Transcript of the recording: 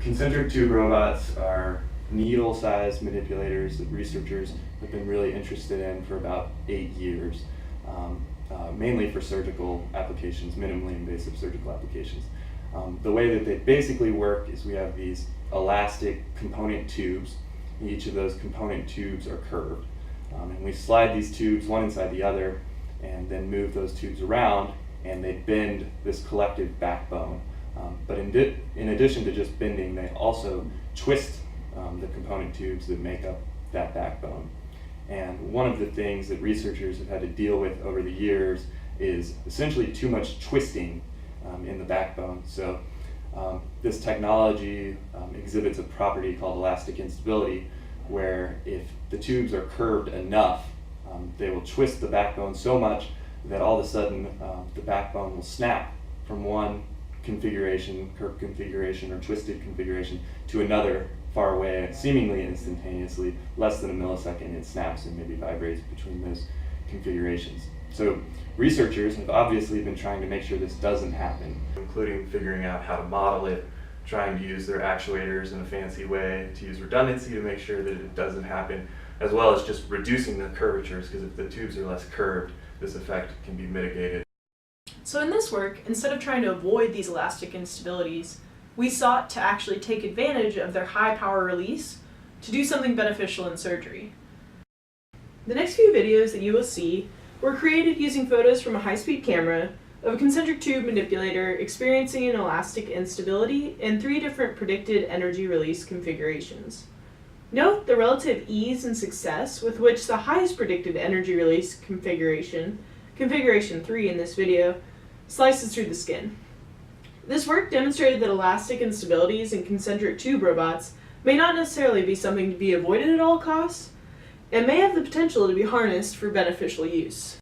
Concentric tube robots are needle-sized manipulators that researchers have been really interested in for about 8 years, mainly for surgical applications, minimally invasive surgical applications. The way that they basically work is we have these elastic component tubes. Each of those component tubes are curved. And we slide these tubes one inside the other and then move those tubes around, and they bend this collective backbone. But in addition to just bending, they also twist the component tubes that make up that backbone. And one of the things that researchers have had to deal with over the years is essentially too much twisting in the backbone. So this technology exhibits a property called elastic instability, where if the tubes are curved enough, they will twist the backbone so much that all of a sudden the backbone will snap from one configuration, curved configuration or twisted configuration, to another far away, seemingly instantaneously. Less than a millisecond it snaps and maybe vibrates between those configurations. So researchers have obviously been trying to make sure this doesn't happen, including figuring out how to model it, trying to use their actuators in a fancy way to use redundancy to make sure that it doesn't happen, as well as just reducing the curvatures, because if the tubes are less curved, this effect can be mitigated. So in this work, instead of trying to avoid these elastic instabilities, we sought to actually take advantage of their high power release to do something beneficial in surgery. The next few videos that you will see were created using photos from a high-speed camera of a concentric tube manipulator experiencing an elastic instability in 3 different predicted energy release configurations. Note the relative ease and success with which the highest predicted energy release configuration, configuration 3 in this video, slices through the skin. This work demonstrated that elastic instabilities in concentric tube robots may not necessarily be something to be avoided at all costs, and may have the potential to be harnessed for beneficial use.